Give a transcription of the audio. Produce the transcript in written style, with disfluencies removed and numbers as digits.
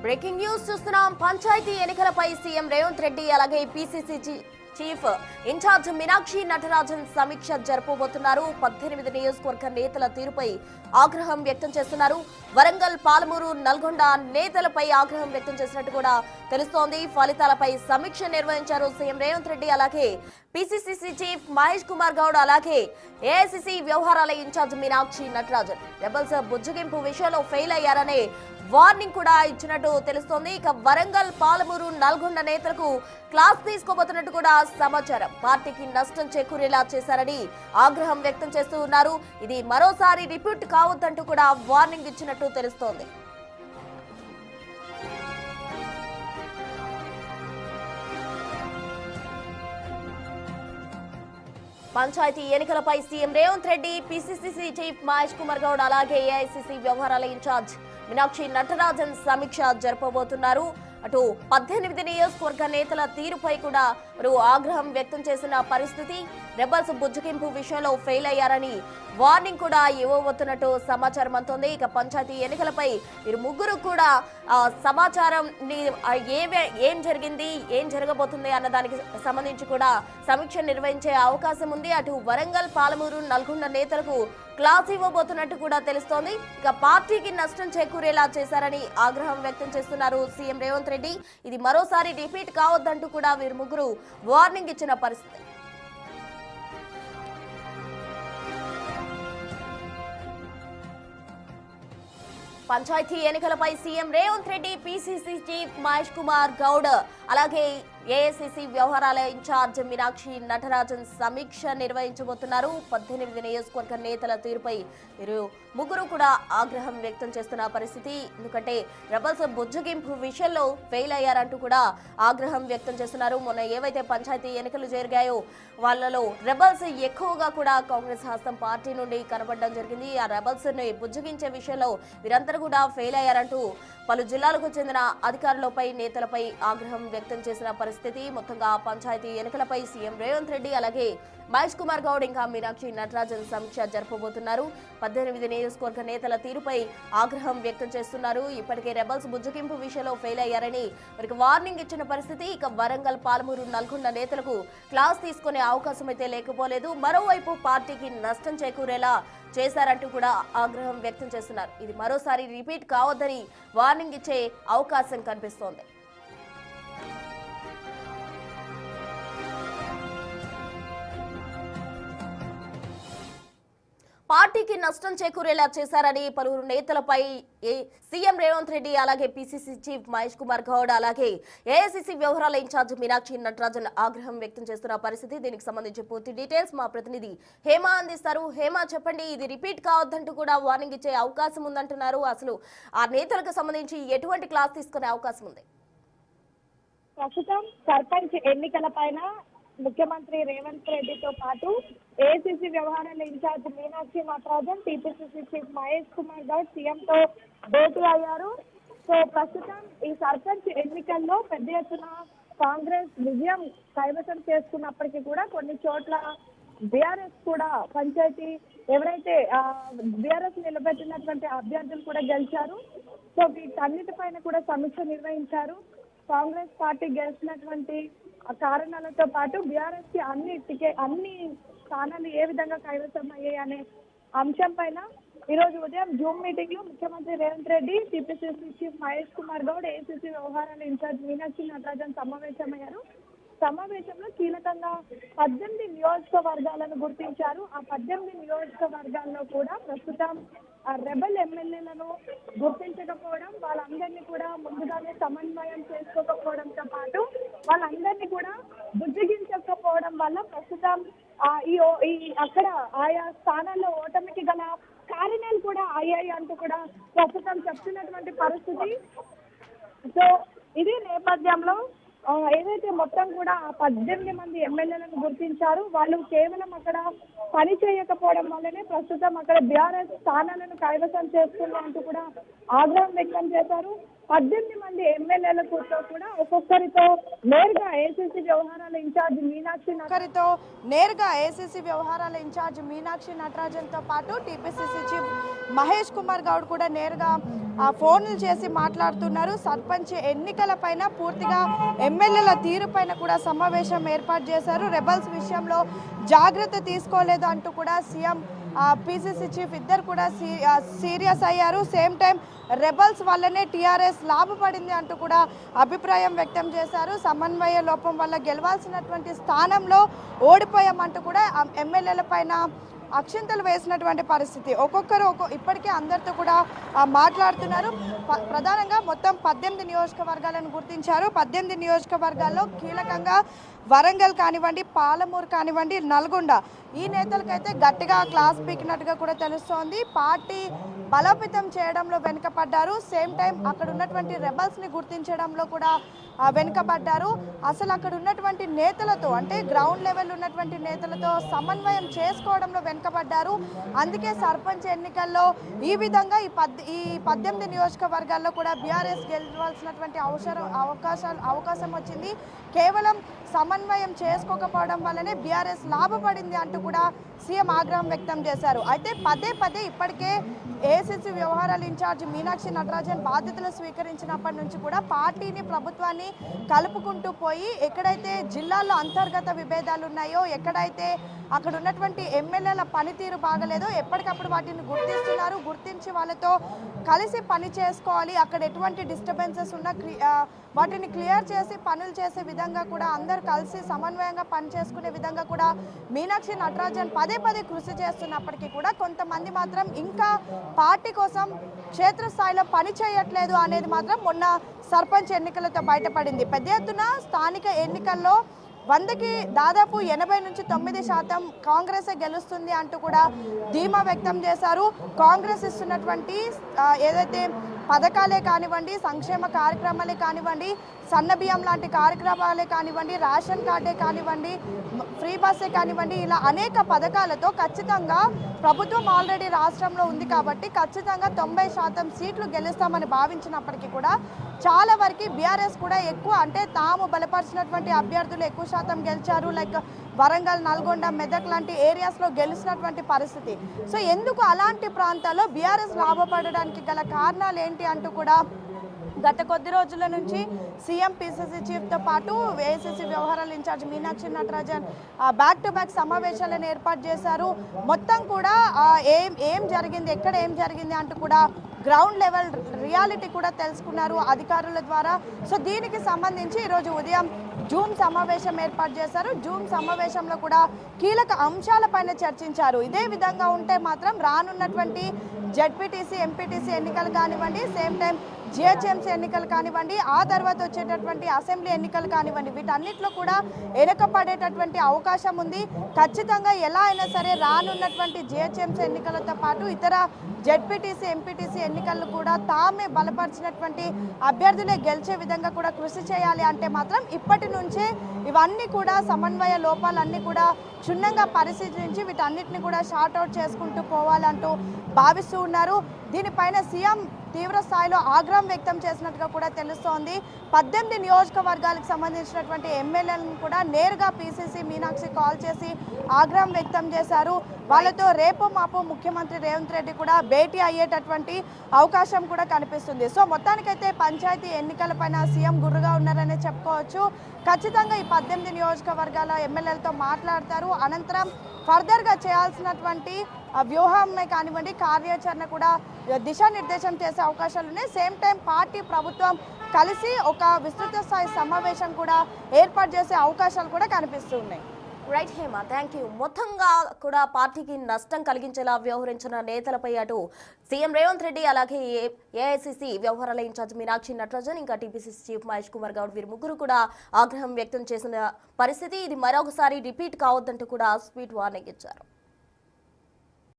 Breaking news చూస్తున్నాం. పంచాయతీ ఎన్నికలపై CM Revanth Reddy అలాగే PCC chief incharge Meenakshi Natarajan సమీక్ష జరపబోతున్నారు. 18 నియోజకవర్గ నేతల తీరుపై ఆగ్రహం వ్యక్తం చేస్తున్నారు. వరంగల్, పాలమూరు, నల్గొండ నేతలపై ఆగ్రహం వ్యక్తం చేసినట్టు కూడా తెలుస్తోంది. ఫలితాలపై సమీక్ష నిర్వహించారు సీఎం రేవంత్ రెడ్డి అలాగే పీసీసీ చీఫ్ మహేష్ కుమార్ గౌడ్ అలాగే ఏఐసీసీ వ్యవహారాల ఇన్ఛార్జ్ మీనాక్షి నటరాజన్. రెబల్స్ బుజ్జగింపు విషయంలో ఫెయిల్ అయ్యారనే వార్నింగ్ కూడా ఇచ్చినట్టు తెలుస్తోంది. ఇక వరంగల్, పాలమూరు, నల్గొండ నేతలకు క్లాస్ తీసుకోబోతున్నట్టు కూడా సమాచారం. పార్టీకి నష్టం చేకూరేలా చేశారని ఆగ్రహం వ్యక్తం చేస్తూ ఉన్నారు. ఇది మరోసారి రిపీట్ కావద్దంటూ కూడా వార్నింగ్ ఇచ్చినట్టు తెలుస్తోంది. పంచాయతీ ఎన్నికలపై CM Revanth Reddy, PCC chief Mahesh Kumar Goud అలాగే ఏఐసీసీ వ్యవహారాల ఇన్ఛార్జ్ మీనాక్షి నటరాజన్ సమీక్ష జరపబోతున్నారు. అటు 18 నియోజకవర్గ నేతల తీరుపై కూడా ఆగ్రహం వ్యక్తం చేసిన పరిస్థితి. రెబల్స్ బుజ్జగింపు విషయంలో ఫెయిల్ అయ్యారని వార్నింగ్ కూడా ఇవ్వబోతున్నట్టు సమాచారం అందుతోంది. ఇక పంచాయతీ ఎన్నికలపై వీరు ముగ్గురు కూడా సమాచారం ఏం జరిగింది, ఏం జరగబోతుంది అన్న దానికి సంబంధించి కూడా సమీక్ష నిర్వహించే అవకాశం ఉంది. అటు వరంగల్, పాలమూరు, నల్గొండ నేతలకు క్లాస్ ఇవ్వబోతున్నట్టు కూడా తెలుస్తోంది. ఇక పార్టీకి నష్టం చేకూరేలా చేశారని ఆగ్రహం వ్యక్తం చేస్తున్నారు సీఎం రేవంత్ రెడ్డి. ఇది మరోసారి రిపీట్ కావద్దంటూ కూడా వీరు ముగ్గురు వార్నింగ్ ఇచ్చిన పరిస్థితి. పంచాయతీ ఎన్నికలపై CM Revanth Reddy, PCC chief Mahesh Kumar Goud అలాగే ఏఐసీసీ వ్యవహారాల ఇన్ఛార్జ్ మీనాక్షి నటరాజన్ సమీక్ష నిర్వహించబోతున్నారు. 18 నియోజకవర్గ నేతల తీరుపై వీరు ముగ్గురు కూడా ఆగ్రహం వ్యక్తం చేస్తున్న పరిస్థితి. ఎందుకంటే రెబల్స్ బుజ్జగింపు విషయంలో ఫెయిల్ అయ్యారంటూ కూడా ఆగ్రహం వ్యక్తం చేస్తున్నారు. మొన్న ఏవైతే పంచాయతీ ఎన్నికలు జరిగాయో వాళ్ళలో రెబల్స్ ఎక్కువగా కూడా కాంగ్రెస్ హస్తం పార్టీ నుండి కనబడడం జరిగింది. ఆ రెబల్స్ ని బుజ్జగించే విషయంలో వీరందరూ కూడా ఫెయిల్ అయ్యారంటూ పలు జిల్లాలకు చెందిన అధికారులపై, నేతలపై ఆగ్రహం వ్యక్తం చేసిన పరిస్థితి. మొత్తంగా పంచాయతీ ఎన్నికలపై సీఎం రేవంత్ రెడ్డి అలాగే మహేష్ కుమార్ గౌడ్ ఇంకా మీనాక్షి నటరాజన్ సమీక్ష జరపబోతున్నారు. 18 నియోజకవర్గ నేతల తీరుపై ఆగ్రహం వ్యక్తం చేస్తున్నారు. ఇప్పటికే రెబల్స్ బుజ్జగింపు విషయంలో ఫెయిల్ అయ్యారని వారికి వార్నింగ్ ఇచ్చిన పరిస్థితి. ఇక వరంగల్, పాలమూరు, నల్గొండ నేతలకు క్లాస్ తీసుకునే అవకాశం అయితే లేకపోలేదు. మరోవైపు పార్టీకి నష్టం చేకూరేలా చేశారంటూ కూడా ఆగ్రహం వ్యక్తం చేస్తున్నారు. ఇది మరోసారి రిపీట్ కావద్దని వార్నింగ్ ఇచ్చే అవకాశం కనిపిస్తోంది. పార్టీకి నష్టం చేకూరేలా చేశారని పలువురు నేతలపై సీఎం రేవంత్ రెడ్డి అలాగే పీసీసీ చీఫ్ మహేష్ కుమార్ గౌడ్ అలాగే ఏఐసీసీ వ్యవహారాల ఇన్ఛార్జ్ మీనాక్షి నటరాజన్ ఆగ్రహం వ్యక్తం చేస్తున్న పరిస్థితి. దీనికి సంబంధించి పూర్తి డీటెయిల్స్ మా ప్రతినిధి హేమ అందిస్తారు. హేమ, చెప్పండి, ఇది రిపీట్ కావద్దంటూ కూడా వార్నింగ్ ఇచ్చే అవకాశం ఉందంటున్నారు. అసలు ఆ నేతలకు సంబంధించి ఎటువంటి క్లాస్ తీసుకునే అవకాశం ఉంది? ప్రస్తుతం సర్పంచ్ ఎన్నికల పైన ముఖ్యమంత్రి రేవంత్ రెడ్డితో పాటు ఏఐసీసీ వ్యవహారాల incharge Meenakshi Natarajan, TPCC chief Mahesh Kumar Goud సీఎంతో భేటీ అయ్యారు. సో ప్రస్తుతం ఈ సర్పంచ్ ఎన్నికల్లో పెద్ద ఎత్తున కాంగ్రెస్ విజయం కైవసం చేసుకున్నప్పటికీ కూడా కొన్ని చోట్ల బీఆర్ఎస్ కూడా పంచాయతీ ఎవరైతే బీఆర్ఎస్ నిలబెట్టినటువంటి అభ్యర్థులు కూడా గెలిచారు. సో వీటన్నిటిపైన కూడా సమీక్ష నిర్వహించారు. కాంగ్రెస్ పార్టీ గెలిచినటువంటి కారణాలతో పాటు బీఆర్ఎస్ కి అన్ని స్థానాలు ఏ విధంగా కైవసం అయ్యాయి అనే అంశం పైన ఈరోజు ఉదయం జూమ్ మీటింగ్ లో ముఖ్యమంత్రి Revanth Reddy, TPCC chief Mahesh Kumar Goud, AICC వ్యవహారాల ఇన్ఛార్జ్ మీనాక్షి నటరాజన్ సమావేశమయ్యారు. సమావేశంలో కీలకంగా 18 నియోజకవర్గాలను గుర్తించారు. ఆ 18 నియోజకవర్గాల్లో కూడా ప్రస్తుతం రెబల్ ఎమ్మెల్యేలను గుర్తించకపోవడం, వాళ్ళందరినీ కూడా ముందుగానే సమన్వయం చేసుకోకపోవడంతో పాటు వాళ్ళందరినీ కూడా బుజ్జగించకపోవడం వల్ల ప్రస్తుతం అక్కడ ఆయా స్థానాల్లో ఓటమికి గల కారణాలు కూడా అయ్యాయి అంటూ కూడా ప్రస్తుతం చెప్తున్నటువంటి పరిస్థితి. సో ఇది నేపథ్యంలో ఏదైతే మొత్తం కూడా 18 మంది ఎమ్మెల్యేలను గుర్తించారు, వాళ్ళు కేవలం అక్కడ పని చేయకపోవడం వల్లనే ప్రస్తుతం అక్కడ బీఆర్ఎస్ స్థానాలను కైవసం చేస్తుంది అంటూ కూడా ఆగ్రహం వ్యక్తం చేశారు. 18 మంది ఎమ్మెల్యేలతో కూడా ఒక్కొక్కరితో నేరుగా ఏసీసీ వ్యవహారాల ఇన్ఛార్జ్ మీనాక్షి నటరాజన్తో పాటు టీపీసీసీ చీఫ్ మహేష్ కుమార్ గౌడ్ కూడా నేరుగా ఫోన్లు చేసి మాట్లాడుతున్నారు. సర్పంచ్ ఎన్నికల పైన పూర్తిగా ఎమ్మెల్యేల తీరు పైన కూడా సమావేశం ఏర్పాటు చేశారు. రెబల్స్ విషయంలో జాగ్రత్త తీసుకోలేదు అంటూ కూడా సీఎం పీసీసీ చీఫ్ ఇద్దరు కూడా సీరియస్ అయ్యారు. సేమ్ టైం రెబల్స్ వల్లనే టీఆర్ఎస్ లాభపడింది అంటూ కూడా అభిప్రాయం వ్యక్తం చేశారు. సమన్వయ లోపం వల్ల గెలవాల్సినటువంటి స్థానంలో ఓడిపోయామంటూ కూడా ఎమ్మెల్యేల పైన అక్షింతలు వేసినటువంటి పరిస్థితి. ఒక్కొక్కరు ఇప్పటికే అందరితో కూడా మాట్లాడుతున్నారు. ప్రధానంగా మొత్తం 18 నియోజకవర్గాలను గుర్తించారు. 18 నియోజకవర్గాల్లో కీలకంగా వరంగల్ కానివ్వండి, పాలమూరు కానివ్వండి, నల్గొండ ఈ నేతలకైతే గట్టిగా క్లాస్ పీకినట్టుగా కూడా తెలుస్తోంది. పార్టీ బలోపేతం చేయడంలో వెనుకపడ్డారు. సేమ్ టైం అక్కడ ఉన్నటువంటి రెబల్స్ని గుర్తించడంలో కూడా వెనుకబడ్డారు. అసలు అక్కడ ఉన్నటువంటి నేతలతో అంటే గ్రౌండ్ లెవెల్ ఉన్నటువంటి నేతలతో సమన్వయం చేసుకోవడంలో వెనుకబడ్డారు. అందుకే సర్పంచ్ ఎన్నికల్లో ఈ విధంగా ఈ 18 నియోజకవర్గాల్లో కూడా బీఆర్ఎస్ గెలవాల్సినటువంటి అవకాశం వచ్చింది. కేవలం సమన్వయం చేసుకోకపోవడం వల్లనే బీఆర్ఎస్ లాభపడింది అంటూ కూడా సీఎం ఆగ్రహం వ్యక్తం చేశారు. అయితే పదే ఇప్పటికే ఏసీసీ వ్యవహారాల ఇన్ఛార్జ్ మీనాక్షి నటరాజన్ బాధ్యతలు స్వీకరించినప్పటి నుంచి కూడా పార్టీని ప్రభుత్వాన్ని కలుపుకుంటూ పోయి ఎక్కడైతే జిల్లాల్లో అంతర్గత విభేదాలు ఉన్నాయో, ఎక్కడైతే అక్కడ ఉన్నటువంటి ఎమ్మెల్యేల పనితీరు బాగలేదో ఎప్పటికప్పుడు వాటిని గుర్తిస్తున్నారు. గుర్తించి వాళ్ళతో కలిసి పని చేసుకోవాలి. అక్కడ ఎటువంటి డిస్టర్బెన్సెస్ ఉన్నా వాటిని క్లియర్ చేసి పనులు చేసే విధంగా కూడా అందరూ కలిసి సమన్వయంగా పనిచేసుకునే విధంగా కూడా మీనాక్షి నటరాజన్ పదే కృషి చేస్తున్నప్పటికీ కూడా కొంతమంది మాత్రం ఇంకా పార్టీ కోసం క్షేత్రస్థాయిలో పని చేయట్లేదు అనేది మాత్రం మొన్న సర్పంచ్ ఎన్నికలతో బయటపడింది. పెద్ద ఎత్తున స్థానిక ఎన్నికల్లో 100కి దాదాపు 80 నుంచి 9% కాంగ్రెసే గెలుస్తుంది అంటూ కూడా ధీమా వ్యక్తం చేశారు. కాంగ్రెస్ ఇస్తున్నటువంటి ఏదైతే పథకాలే కానివ్వండి, సంక్షేమ కార్యక్రమాలే కానివ్వండి, సన్నబియ్యం లాంటి కార్యక్రమాలే కానివ్వండి, రేషన్ కార్డే కానివ్వండి, ఫ్రీ బస్సే కానివ్వండి, ఇలా అనేక పథకాలతో ఖచ్చితంగా ప్రభుత్వం ఆల్రెడీ రాష్ట్రంలో ఉంది కాబట్టి ఖచ్చితంగా 90% సీట్లు గెలుస్తామని భావించినప్పటికీ కూడా చాలా వరకు బీఆర్ఎస్ కూడా ఎక్కువ అంటే తాము బలపరిచినటువంటి అభ్యర్థులు ఎక్కువ శాతం గెలిచారు. లైక్ వరంగల్, నల్గొండ, మెదక్ లాంటి ఏరియాస్లో గెలిచినటువంటి పరిస్థితి. సో ఎందుకు అలాంటి ప్రాంతాల్లో బీఆర్ఎస్ లాభపడడానికి గల కారణాలు ఏంటి అంటూ కూడా గత కొద్ది రోజుల నుంచి సీఎం పీసీసీ చీఫ్తో పాటు ఏసీసీ వ్యవహారాల incharge Meenakshi Natarajan back to back సమావేశాలను ఏర్పాటు చేశారు. మొత్తం కూడా ఏం జరిగింది, ఎక్కడ ఏం జరిగింది అంటూ కూడా గ్రౌండ్ లెవెల్ రియాలిటీ కూడా తెలుసుకున్నారు అధికారుల ద్వారా. సో దీనికి సంబంధించి ఈరోజు ఉదయం జూమ్ సమావేశం ఏర్పాటు చేశారు. జూమ్ సమావేశంలో కూడా కీలక అంశాలపైన చర్చించారు. ఇదే విధంగా ఉంటే మాత్రం రానున్నటువంటి జెడ్పీటీసీ, ఎంపీటీసీ ఎన్నికలు కానివ్వండి, సేమ్ టైం జిహెచ్ఎంసీ ఎన్నికలు కానివ్వండి, ఆ తర్వాత వచ్చేటటువంటి అసెంబ్లీ ఎన్నికలు కానివ్వండి, వీటన్నిటిలో కూడా వెనుకపడేటటువంటి అవకాశం ఉంది. ఖచ్చితంగా ఎలా అయినా సరే రానున్నటువంటి జిహెచ్ఎంసీ ఎన్నికలతో పాటు ఇతర జెడ్పీటీసీ, ఎంపీటీసీ ఎన్నికలను కూడా తామే బలపరిచినటువంటి అభ్యర్థులే గెలిచే విధంగా కూడా కృషి చేయాలి అంటే మాత్రం ఇప్పటి నుంచే ఇవన్నీ కూడా సమన్వయ లోపాలన్నీ కూడా క్షుణ్ణంగా పరిశీలించి వీటన్నిటిని కూడా షార్ట్అవుట్ చేసుకుంటూ పోవాలంటూ భావిస్తూ ఉన్నారు. దీనిపైన సీఎం తీవ్ర స్థాయిలో ఆగ్రహం వ్యక్తం చేసినట్టుగా కూడా తెలుస్తోంది. 18 నియోజకవర్గాలకు సంబంధించినటువంటి ఎమ్మెల్యేలను కూడా నేరుగా పీసీసీ మీనాక్షి కాల్ చేసి ఆగ్రహం వ్యక్తం చేశారు. వాళ్ళతో రేపో మాపో ముఖ్యమంత్రి రేవంత్ రెడ్డి కూడా భేటీ అయ్యేటటువంటి అవకాశం కూడా కనిపిస్తుంది. సో మొత్తానికైతే పంచాయతీ ఎన్నికలపైన సీఎం గుర్రుగా ఉన్నారనే చెప్పుకోవచ్చు. ఖచ్చితంగా ఈ 18 నియోజకవర్గాల ఎమ్మెల్యేలతో మాట్లాడతారు. అనంతరం ఫర్దర్గా చేయాల్సినటువంటి వ్యూహాన్ని కానివ్వండి, కార్యాచరణ కూడా దిశానిర్దేశం చేసే అవకాశాలు ఉన్నాయి. సేమ్ టైం పార్టీ, ప్రభుత్వం కలిసి ఒక విస్తృత స్థాయి సమావేశం కూడా ఏర్పాటు చేసే అవకాశాలు కూడా కనిపిస్తూ ఉన్నాయి. Right Hema, thank you. మొత్తంగా కూడా పార్టీకి నష్టం కలిగించేలా వ్యవహరించిన నేతలపై అటు సీఎం రేవంత్ రెడ్డి, అలాగే ఏఐసీసీ వ్యవహారాల ఇన్ఛార్జ్ మీనాక్షి నటరాజన్, ఇంకా టీపీసీసీ చీఫ్ మహేష్ కుమార్ గౌడ్ వీరు ముగ్గురు కూడా ఆగ్రహం వ్యక్తం చేసిన పరిస్థితి. ఇది మరొకసారి రిపీట్ కావద్దంటూ కూడా స్వీట్ వార్నింగ్ ఇచ్చారు.